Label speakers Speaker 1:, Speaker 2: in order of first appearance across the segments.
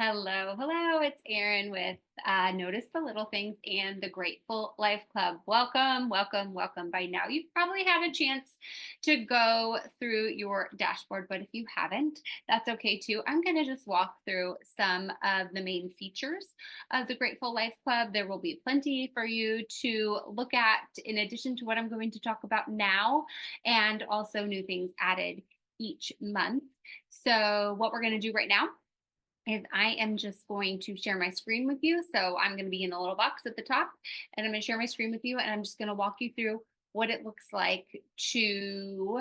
Speaker 1: Hello, hello. It's Erin with Notice the Little Things and the Grateful Life Club. Welcome, welcome, welcome. By now, you've probably had a chance to go through your dashboard, but if you haven't, that's okay too. I'm going to just walk through some of the main features of the Grateful Life Club. There will be plenty for you to look at in addition to what I'm going to talk about now, and also new things added each month. So, what we're going to do right now is I am just going to share my screen with you. So I'm going to be in a little box at the top and I'm going to share my screen with you and I'm just going to walk you through what it looks like to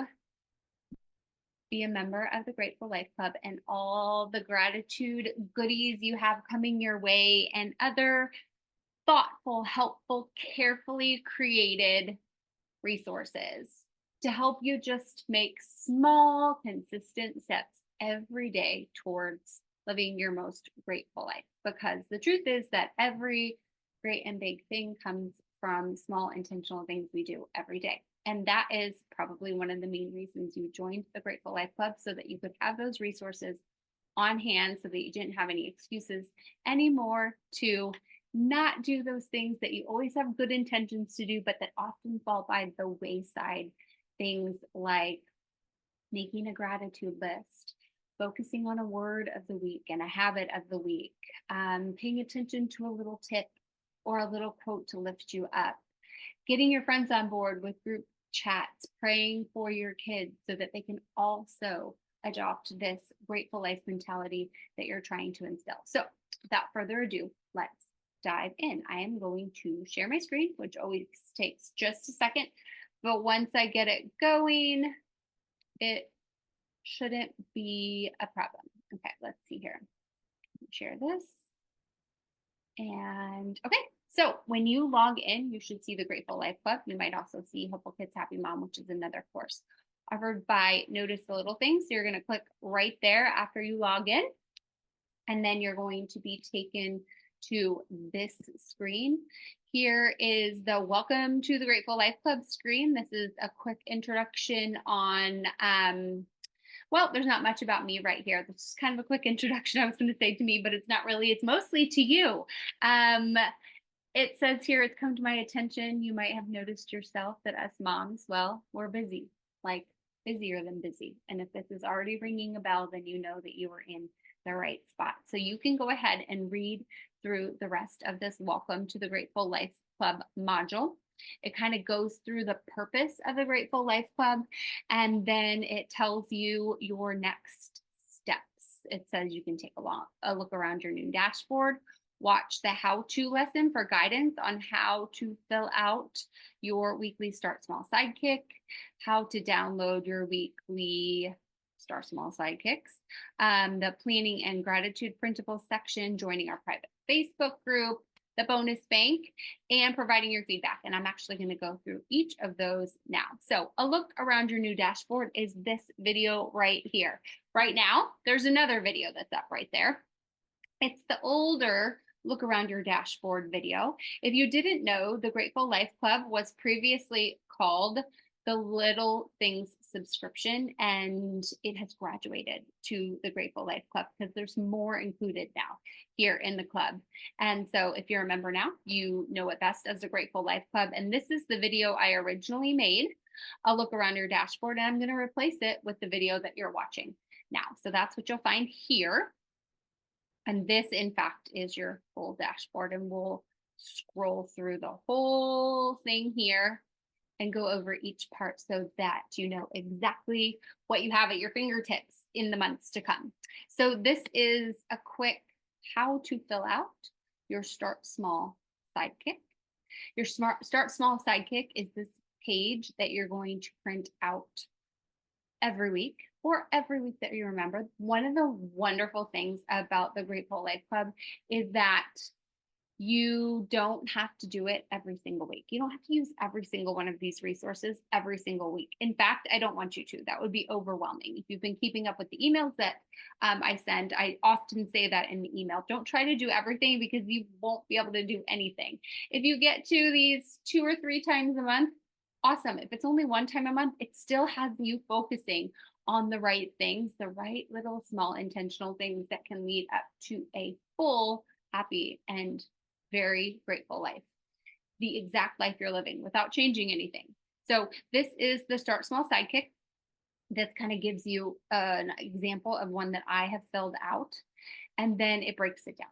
Speaker 1: be a member of the Grateful Life Club and all the gratitude goodies you have coming your way and other thoughtful, helpful, carefully created resources to help you just make small, consistent steps every day towards living your most grateful life. Because the truth is that every great and big thing comes from small, intentional things we do every day. And that is probably one of the main reasons you joined the Grateful Life Club, so that you could have those resources on hand so that you didn't have any excuses anymore to not do those things that you always have good intentions to do, but that often fall by the wayside. Things like making a gratitude list, focusing on a word of the week and a habit of the week, paying attention to a little tip or a little quote to lift you up, getting your friends on board with group chats, praying for your kids so that they can also adopt this grateful life mentality that you're trying to instill. So, without further ado, let's dive in. I am going to share my screen, which always takes just a second, but once I get it going, it shouldn't be a problem. Okay, let's see here. Share this. And okay, so when you log in, you should see the Grateful Life Club. You might also see Hopeful Kids Happy Mom, which is another course offered by Notice the Little Things. So you're going to click right there after you log in. And then you're going to be taken to this screen. Here is the Welcome to the Grateful Life Club screen. This is a quick introduction on well, there's not much about me right here. This is kind of a quick introduction I was going to say to me, but it's not really. It's mostly to you. It says here, it's come to my attention. You might have noticed yourself that us moms, well, we're busy, like busier than busy. And if this is already ringing a bell, then you know that you are in the right spot. So you can go ahead and read through the rest of this Welcome to the Grateful Life Club module. It kind of goes through the purpose of the Grateful Life Club, and then it tells you your next steps. It says you can take a look around your new dashboard, watch the how-to lesson for guidance on how to fill out your weekly Start Small Sidekick, how to download your weekly Start Small Sidekicks, the planning and gratitude printable section, joining our private Facebook group, the bonus bank, and providing your feedback. And I'm actually going to go through each of those now. So a look around your new dashboard is this video right here. Right now, there's another video that's up right there. It's the older look around your dashboard video. If you didn't know, the Grateful Life Club was previously called the Little Things subscription, and it has graduated to the Grateful Life Club because there's more included now here in the club. And so if you're a member now, you know it best as the Grateful Life Club. And this is the video I originally made, a look around your dashboard, and I'm going to replace it with the video that you're watching now. So that's what you'll find here. And this, in fact, is your full dashboard. And we'll scroll through the whole thing here and go over each part so that you know exactly what you have at your fingertips in the months to come. So this is a quick how to fill out your Start Small Sidekick. Your Start Small Sidekick is this page that you're going to print out every week or every week that you remember. One of the wonderful things about the Grateful Life Club is that you don't have to do it every single week. You don't have to use every single one of these resources every single week. In fact, I don't want you to. That would be overwhelming. If you've been keeping up with the emails that I send, I often say that in the email. Don't try to do everything because you won't be able to do anything. If you get to these 2 or 3 times a month, awesome. If it's only 1 time a month, it still has you focusing on the right things, the right little small intentional things that can lead up to a full, happy, and very grateful life. The exact life you're living without changing anything. So this is the Start Small Sidekick. This kind of gives you an example of one that I have filled out, and then it breaks it down.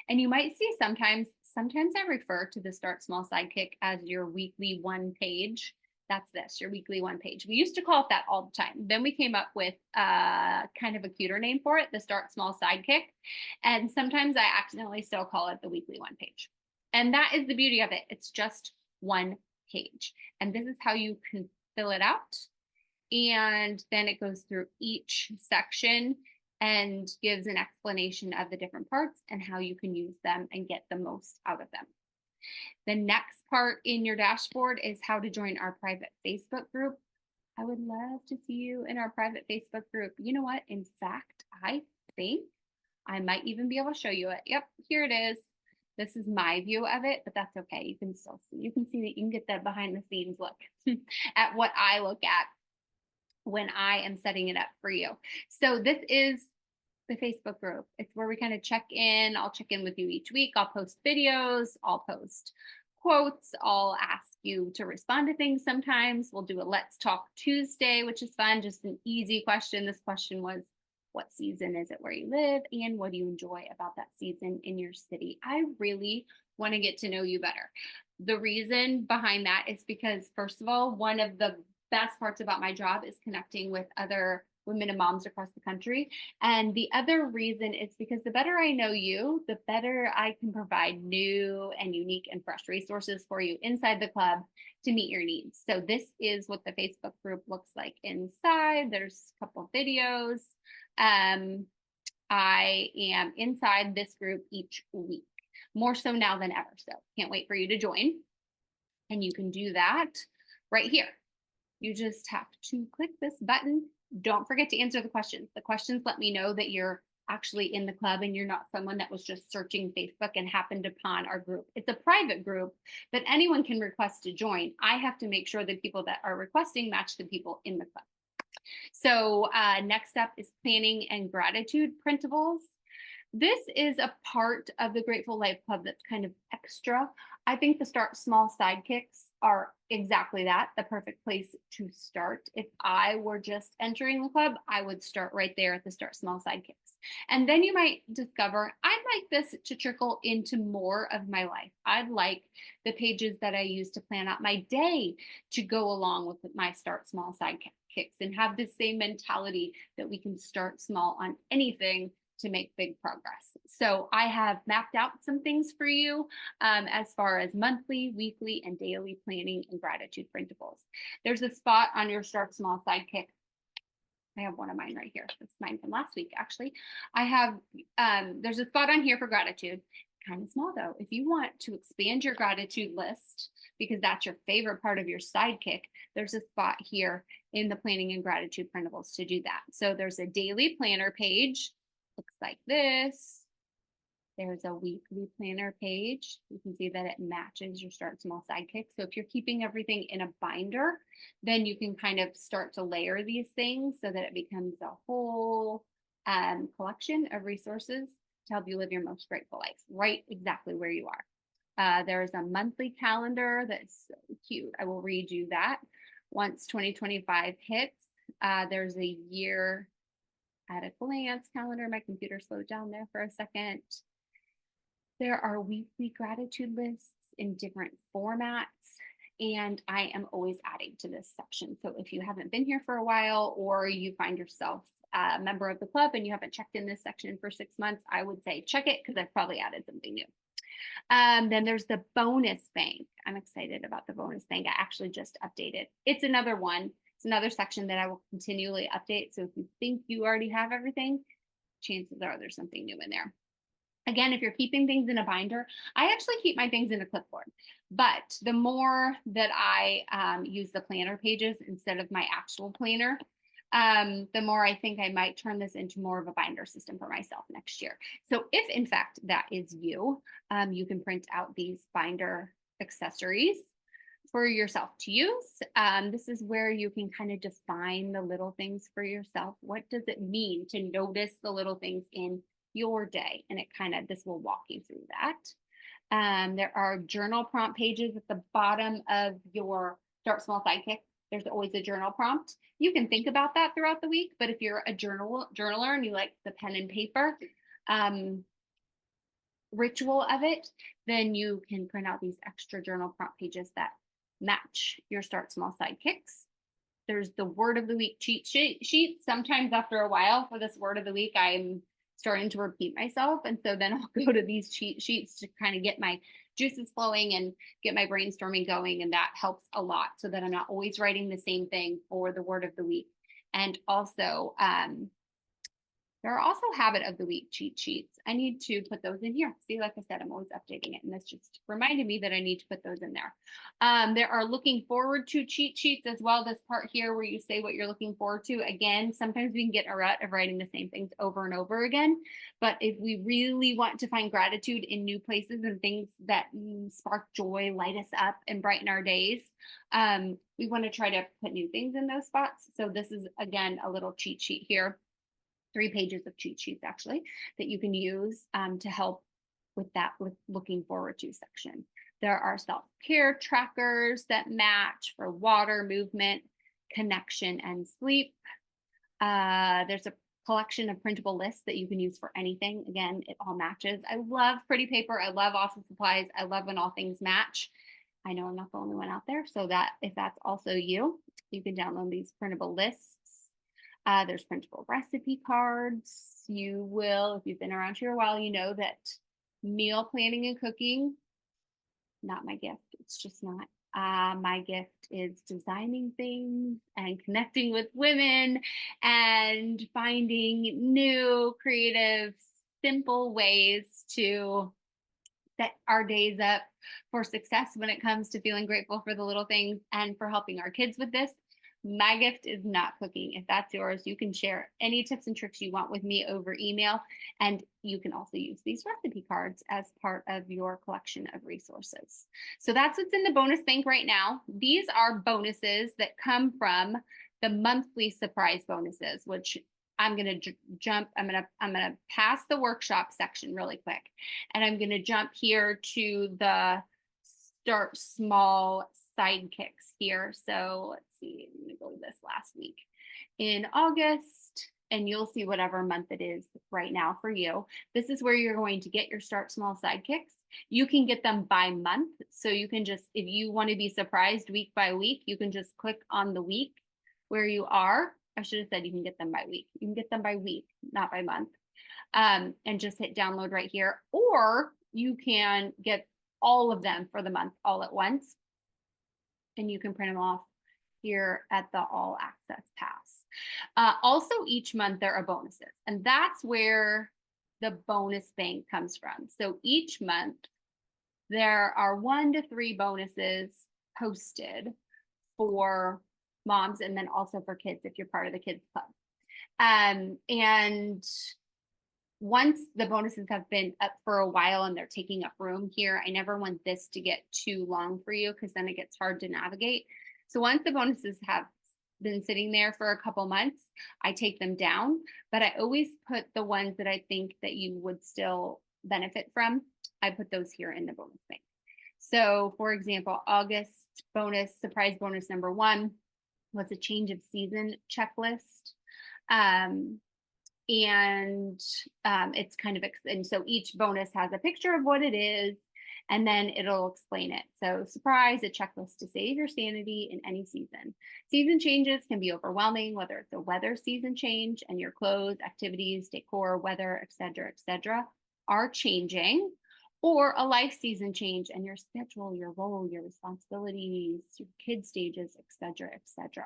Speaker 1: And you might see sometimes I refer to the Start Small Sidekick as your weekly one page. That's this, your weekly one page. We used to call it that all the time. Then we came up with kind of a cuter name for it, the Start Small Sidekick. And sometimes I accidentally still call it the weekly one page. And that is the beauty of it. It's just one page. And this is how you can fill it out. And then it goes through each section and gives an explanation of the different parts and how you can use them and get the most out of them. The next part in your dashboard is how to join our private Facebook group. I would love to see you in our private Facebook group. You know what? In fact, I think I might even be able to show you it. Yep, here it is. This is my view of it, but that's okay. You can still see. You can see that you can get the behind the scenes look at what I look at when I am setting it up for you. So this is the Facebook group. It's where we kind of check in. I'll check in with you each week. I'll post videos. I'll post quotes. I'll ask you to respond to things sometimes. We'll do a Let's Talk Tuesday, which is fun. Just an easy question. This question was, what season is it where you live? And what do you enjoy about that season in your city? I really want to get to know you better. The reason behind that is because, first of all, one of the best parts about my job is connecting with other women and moms across the country. And the other reason is because the better I know you, the better I can provide new and unique and fresh resources for you inside the club to meet your needs. So this is what the Facebook group looks like inside. There's a couple of videos. I am inside this group each week, more so now than ever. So can't wait for you to join. And you can do that right here. You just have to click this button. Don't forget to answer the questions. The questions let me know that you're actually in the club and you're not someone that was just searching Facebook and happened upon our group. It's a private group that anyone can request to join. I have to make sure the people that are requesting match the people in the club. So next up is planning and gratitude printables. This is a part of the Grateful Life Club that's kind of extra. I think the Start Small Sidekicks are exactly that, the perfect place to start. If I were just entering the club, I would start right there at the Start Small Sidekicks. And then you might discover, I'd like this to trickle into more of my life. I'd like the pages that I use to plan out my day to go along with my Start Small Sidekicks and have the same mentality that we can start small on anything to make big progress. So I have mapped out some things for you as far as monthly, weekly, and daily planning and gratitude printables. There's a spot on your Start Small Sidekick. I have one of mine right here. That's mine from last week, actually. I have, there's a spot on here for gratitude. Kind of small though. If you want to expand your gratitude list, because that's your favorite part of your sidekick, there's a spot here in the planning and gratitude printables to do that. So there's a daily planner page. Looks like this. There's a weekly planner page. You can see that it matches your Start Small Sidekick. So if you're keeping everything in a binder, then you can kind of start to layer these things so that it becomes a whole collection of resources to help you live your most grateful life, right exactly where you are. There's a monthly calendar that's so cute. I will read you that once 2025 hits. There's a year at a glance calendar. My computer slowed down there for a second. There are weekly gratitude lists in different formats, and I am always adding to this section. So if you haven't been here for a while, or you find yourself a member of the club and you haven't checked in this section for 6 months, I would say check it because I've probably added something new. Then there's the bonus bank. I'm excited about the bonus bank. I actually just updated. It's another one. It's another section that I will continually update. So if you think you already have everything, chances are there's something new in there. Again, if you're keeping things in a binder, I actually keep my things in a clipboard. But the more that I use the planner pages instead of my actual planner, the more I think I might turn this into more of a binder system for myself next year. So if in fact that is you, you can print out these binder accessories for yourself to use. This is where you can kind of define the little things for yourself. What does it mean to notice the little things in your day? And this will walk you through that. There are journal prompt pages at the bottom of your Start Small Sidekick. There's always a journal prompt. You can think about that throughout the week, but if you're a journaler and you like the pen and paper ritual of it, then you can print out these extra journal prompt pages that match your Start Small Sidekicks. There's the word of the week cheat sheet. Sometimes after a while for this word of the week, I'm starting to repeat myself. And so then I'll go to these cheat sheets to kind of get my juices flowing and get my brainstorming going. And that helps a lot so that I'm not always writing the same thing for the word of the week. And also, there are also habit of the week cheat sheets. I need to put those in here. See, like I said, I'm always updating it. And this just reminded me that I need to put those in there. There are looking forward to cheat sheets as well. This part here where you say what you're looking forward to. Again, sometimes we can get in a rut of writing the same things over and over again. But if we really want to find gratitude in new places and things that spark joy, light us up, and brighten our days, we want to try to put new things in those spots. So this is, again, a little cheat sheet here. 3 pages of cheat sheets actually that you can use to help with that with looking forward to section. There are self-care trackers that match for water, movement, connection, and sleep. There's a collection of printable lists that you can use for anything. Again, it all matches. I love pretty paper. I love office supplies. I love when all things match. I know I'm not the only one out there. So that if that's also you, you can download these printable lists. There's printable recipe cards. You will, if you've been around here a while, you know that meal planning and cooking, not my gift. It's just not. My gift is designing things and connecting with women and finding new, creative, simple ways to set our days up for success when it comes to feeling grateful for the little things and for helping our kids with this. My gift is not cooking. If that's yours, you can share any tips and tricks you want with me over email. And you can also use these recipe cards as part of your collection of resources. So that's what's in the bonus bank right now. These are bonuses that come from the monthly surprise bonuses, which I'm going to jump. I'm going to pass the workshop section really quick. And I'm going to jump here to the Start Small Sidekicks here. So let's see, I'm going to go to this last week in August, and you'll see whatever month it is right now for you. This is where you're going to get your Start Small Sidekicks. You can get them by month. So you can just, if you want to be surprised week by week, you can just click on the week where you are. I should have said you can get them by week. You can get them by week, not by month. And just hit download right here. Or you can get all of them for the month all at once. And you can print them off here at the All Access Pass. Also, each month there are bonuses, and that's where the bonus bank comes from. So each month there are 1 to 3 bonuses posted for moms and then also for kids if you're part of the kids club. And once the bonuses have been up for a while and they're taking up room here, I never want this to get too long for you because then it gets hard to navigate. So once the bonuses have been sitting there for a couple months, I take them down, but I always put the ones that I think that you would still benefit from. I put those here in the bonus bank. So for example, August bonus, surprise bonus number 1 was a change of season checklist. It's kind of, and so each bonus has a picture of what it is, and then it'll explain it. So surprise, a checklist to save your sanity in any season. Season changes can be overwhelming, whether it's a weather season change and your clothes, activities, decor, weather, etc., are changing, or a life season change and your schedule, your role, your responsibilities, your kid stages, etc.,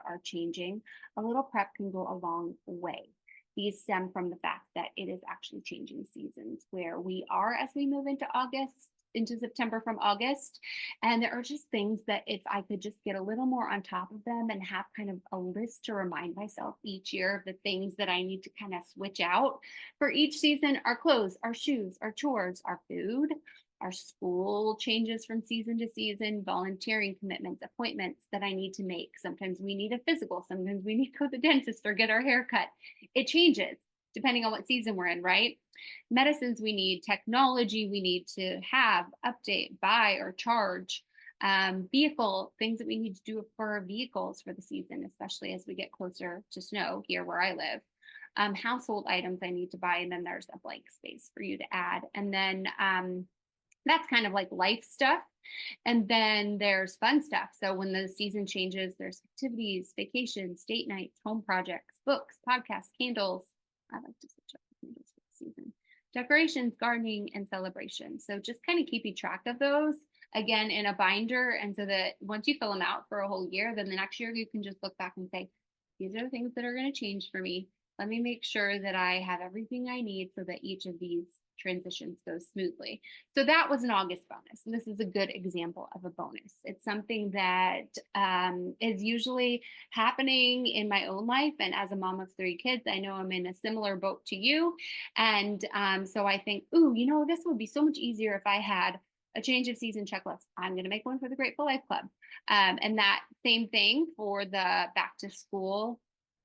Speaker 1: are changing. A little prep can go a long way. These stem from the fact that it is actually changing seasons where we are as we move into September from August. And there are just things that if I could just get a little more on top of them and have kind of a list to remind myself each year of the things that I need to kind of switch out for each season, our clothes, our shoes, our chores, our food, Our school changes from season to season, volunteering commitments, appointments that I need to make. Sometimes we need a physical, sometimes we need to go to the dentist or get our hair cut. It changes depending on what season we're in, right? Medicines we need, technology we need to have, update, buy, or charge. Vehicle things that we need to do for our vehicles for the season, especially as we get closer to snow here where I live. Household items I need to buy, and then there's a blank space for you to add. And then that's kind of like life stuff. And then there's fun stuff. So when the season changes, there's activities, vacations, date nights, home projects, books, podcasts, candles. I like to switch up the candles for the season. Decorations, gardening, and celebrations. So just kind of keeping track of those again in a binder. And so that once you fill them out for a whole year, then the next year you can just look back and say, these are the things that are going to change for me. Let me make sure that I have everything I need so that each of these transitions goes smoothly. So that was an August bonus. And this is a good example of a bonus. It's something that is usually happening in my own life. And as a mom of 3 kids, I know I'm in a similar boat to you. And so I think, ooh, this would be so much easier if I had a change of season checklist. I'm going to make one for the Grateful Life Club. And that same thing for the back to school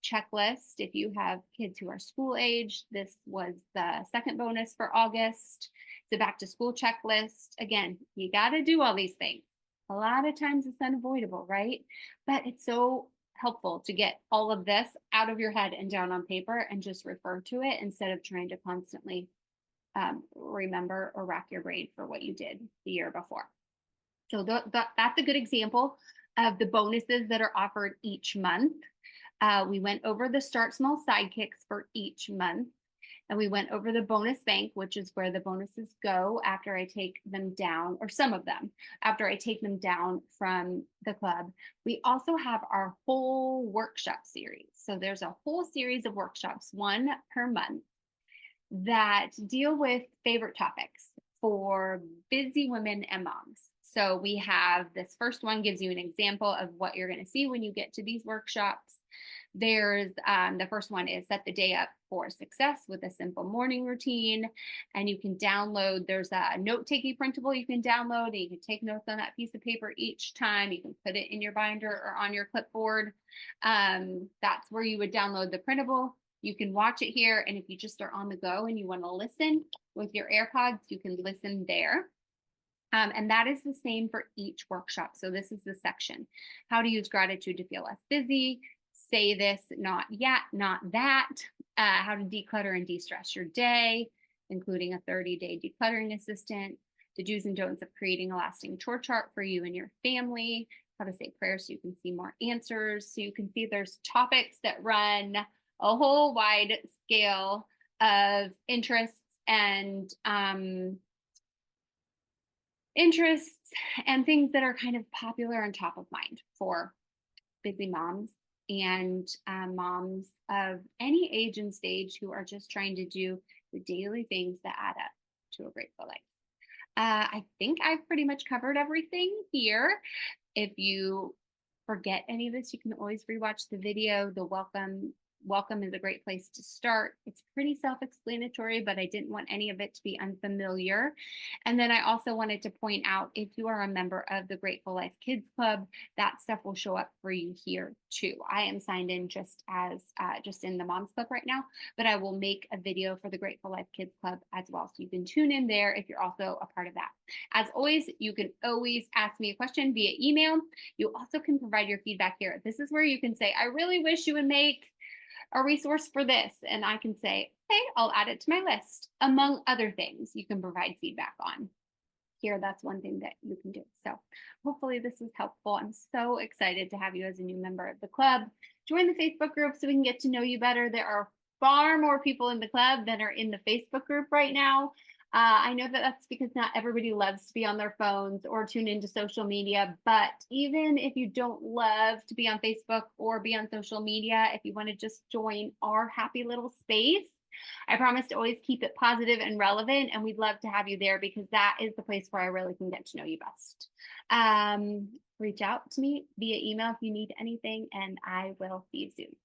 Speaker 1: checklist. If you have kids who are school age, this was the second bonus for August. It's a back to school checklist. Again, you got to do all these things. A lot of times it's unavoidable, right? But it's so helpful to get all of this out of your head and down on paper and just refer to it instead of trying to constantly remember or rack your brain for what you did the year before. So that's a good example of the bonuses that are offered each month. We went over the Start Small sidekicks for each month, and we went over the bonus bank, which is where the bonuses go after I take them down, or some of them, after I take them down from the club. We also have our whole workshop series. So there's a whole series of workshops, one per month, that deal with favorite topics for busy women and moms. So we have this first one gives you an example of what you're going to see when you get to these workshops. There's the first one is set the day up for success with a simple morning routine. And you can download, there's a note-taking printable you can download, and you can take notes on that piece of paper each time. You can put it in your binder or on your clipboard. That's where you would download the printable. You can watch it here. And if you just are on the go and you want to listen with your AirPods, you can listen there. And that is the same for each workshop. So this is the section, how to use gratitude to feel less busy, say this, not yet, not that, how to declutter and de-stress your day, including a 30-day decluttering assistant, the do's and don'ts of creating a lasting chore chart for you and your family, how to say prayers so you can see more answers. So you can see there's topics that run a whole wide scale of interests and things that are kind of popular and top of mind for busy moms and moms of any age and stage who are just trying to do the daily things that add up to a grateful life. I think I've pretty much covered everything here. If you forget any of this, you can always rewatch the video. The welcome is a great place to start. It's pretty self-explanatory, but I didn't want any of it to be unfamiliar. And then I also wanted to point out, if you are a member of the Grateful Life Kids Club, that stuff will show up for you here too. I am signed in just in the Moms Club right now, but I will make a video for the Grateful Life Kids Club as well. So you can tune in there if you're also a part of that. As always, you can always ask me a question via email. You also can provide your feedback here. This is where you can say, I really wish you would make a resource for this. And I can say, okay, I'll add it to my list. Among other things you can provide feedback on. Here, that's one thing that you can do. So hopefully this was helpful. I'm so excited to have you as a new member of the club. Join the Facebook group so we can get to know you better. There are far more people in the club than are in the Facebook group right now. I know that that's because not everybody loves to be on their phones or tune into social media, but even if you don't love to be on Facebook or be on social media, if you want to just join our happy little space, I promise to always keep it positive and relevant, and we'd love to have you there because that is the place where I really can get to know you best. Reach out to me via email if you need anything, and I will see you soon.